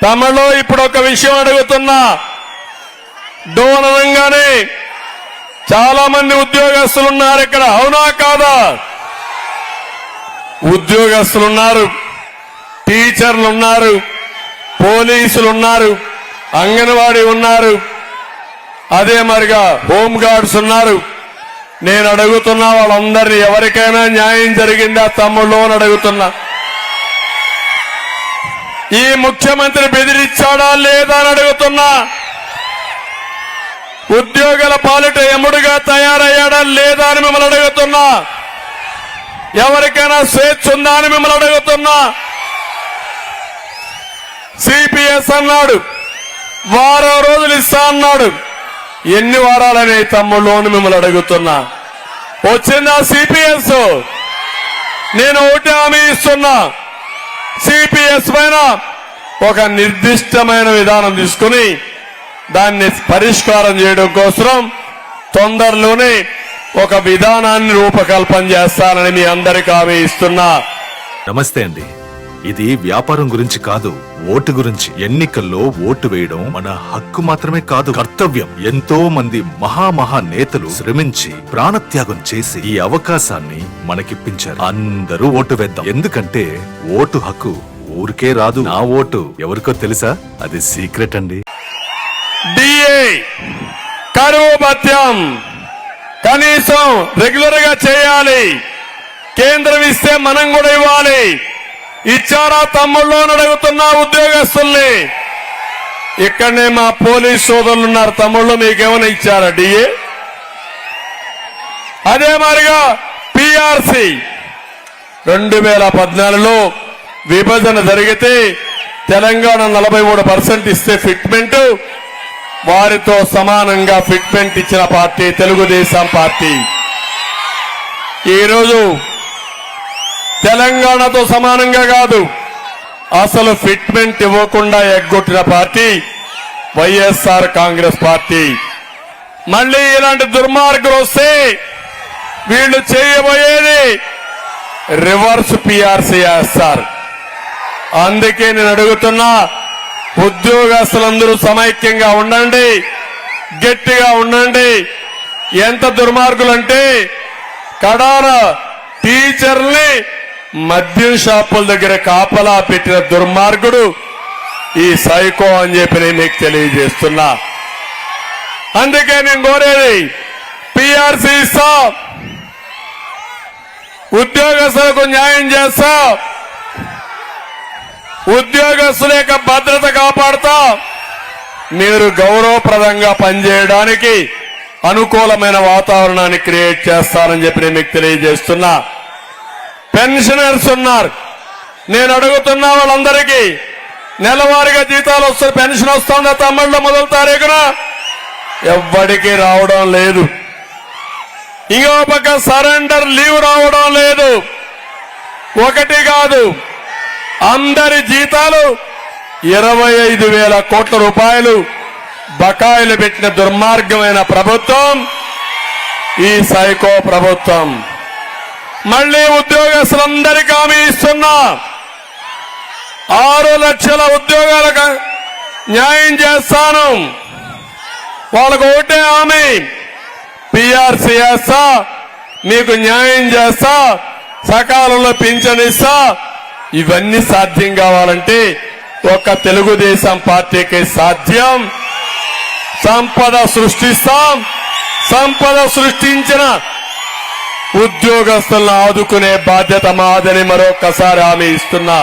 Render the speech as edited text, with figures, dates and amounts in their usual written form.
తమలో ఇప్పుడు ఒక విషయం అడుగుతున్నా. డోన్ అనగానే చాలా మంది ఉద్యోగస్తులు ఉన్నారు ఇక్కడ, అవునా కాదా? ఉద్యోగస్తులు ఉన్నారు, టీచర్లు ఉన్నారు, పోలీసులు ఉన్నారు, అంగన్వాడీ ఉన్నారు, అదే మరిగా హోంగార్డ్స్ ఉన్నారు. నేను అడుగుతున్నా వాళ్ళందరినీ ఎవరికైనా న్యాయం జరిగిందా తమ్ముళ్ళు అని అడుగుతున్నా. ఈ ముఖ్యమంత్రి బెదిరించాడా లేదా అని అడుగుతున్నా. ఉద్యోగుల పాలిట ఎముడుగా తయారయ్యాడా లేదా అని మిమ్మల్ని అడుగుతున్నా. ఎవరికైనా స్వేచ్ఛ ఉందా అని మిమ్మల్ని అడుగుతున్నా. సిపిఎస్ అన్నాడు, వారం రోజులు ఇస్తా అన్నాడు, ఎన్ని వారాలనే తమ్ముళ్ళు అని మిమ్మల్ని అడుగుతున్నా. వచ్చిందా సిపిఎస్? నేను ఒకటి హామీ ఇస్తున్నా, సిపిఎస్ పైన ఒక నిర్దిష్టమైన విధానం తీసుకుని దాన్ని పరిష్కారం చేయడం కోసం తొందరలోనే ఒక విధానాన్ని రూపకల్పన చేస్తానని మీ అందరికీ హామీ ఇస్తున్నా. నమస్తే అండి. ఇది వ్యాపారం గురించి కాదు, ఓటు గురించి. ఎన్నికల్లో ఓటు వేయడం మన హక్కు మాత్రమే కాదు, కర్తవ్యం. ఎంతో మంది మహా నేతలు శ్రమించి ప్రాణత్యాగం చేసి ఈ అవకాశాన్ని మనకిప్పించారు. అందరూ ఓటు వేద్దాం. ఎందుకంటే ఓటు హక్కు ఊరికే రాదు. నా ఓటు ఎవరికో తెలుసా? అది సీక్రెట్ అండి. డిఏ కరువు భత్యం కనీసం రెగ్యులర్ గా చేయాలి. కేంద్రం ఇస్తే మనం కూడా ఇవ్వాలి. ఇచ్చారా తమ్ముళ్ళు అని అడుగుతున్నా ఉద్యోగస్తుల్ని. ఇక్కడనే మా పోలీస్ సోదరులు ఉన్నారు, తమ్ముళ్ళు మీకేమైనా ఇచ్చారా డిఏ? అదే మాదిరిగా పిఆర్సి 2014లో విభజన జరిగితే తెలంగాణ 43% ఇస్తే ఫిట్మెంట్, వారితో సమానంగా ఫిట్మెంట్ ఇచ్చిన పార్టీ తెలుగుదేశం పార్టీ. ఈరోజు తెలంగాణతో సమానంగా కాదు, అసలు ఫిట్మెంట్ ఇవ్వకుండా ఎగ్గొట్టిన పార్టీ వైఎస్ఆర్ కాంగ్రెస్ పార్టీ. మళ్ళీ ఇలాంటి దుర్మార్గులు వస్తే వీళ్ళు చేయబోయేది రివర్స్ పిఆర్సీ చేస్తారు. అందుకే నేను అడుగుతున్నా, ఉద్యోగస్తులందరూ సమైక్యంగా ఉండండి, గట్టిగా ఉండండి. ఎంత దుర్మార్గులంటే కడాన టీచర్ని మద్యం షాపుల దగ్గర కాపలా పెట్టిన దుర్మార్గుడు ఈ సైకో అని చెప్పి నేను మీకు తెలియజేస్తున్నా. అందుకే నేను కోరేది, పిఆర్సీ ఇస్తా, ఉద్యోగస్తులకు న్యాయం చేస్తా, ఉద్యోగస్తుల యొక్క భద్రత కాపాడుతా, మీరు గౌరవప్రదంగా పనిచేయడానికి అనుకూలమైన వాతావరణాన్ని క్రియేట్ చేస్తారని చెప్పి నేను మీకు తెలియజేస్తున్నా. పెన్షనర్స్ ఉన్నారు, నేను అడుగుతున్నా వాళ్ళందరికీ నెలవారీగా జీతాలు వస్తే పెన్షన్ వస్తుందా తమ్ముళ్ళు? మొదటి తారీఖున ఎవ్వడికి రావడం లేదు. ఇంకో పక్క సరెండర్ లీవ్ రావడం లేదు. ఒకటి కాదు, అందరి జీతాలు 25,000 కోట్ల రూపాయలు బకాయిలు పెట్టిన దుర్మార్గమైన ప్రభుత్వం ఈ సైకో ప్రభుత్వం. మళ్లీ ఉద్యోగస్తులందరికీ హామీ ఇస్తున్నా, 6 లక్షల ఉద్యోగాలకు న్యాయం చేస్తాను. వాళ్ళకు ఒకటే హామీ, పిఆర్సీ చేస్తా, మీకు న్యాయం చేస్తా, సకాలంలో పింఛన్ ఇస్తా. ఇవన్నీ సాధ్యం కావాలంటే ఒక్క తెలుగుదేశం పార్టీకి సాధ్యం. సంపద సృష్టిస్తాం, సంపద సృష్టించిన ఉద్యోగస్తులను ఆదుకునే బాధ్యత మాదని మరొక్కసారి హామీ ఇస్తున్నా.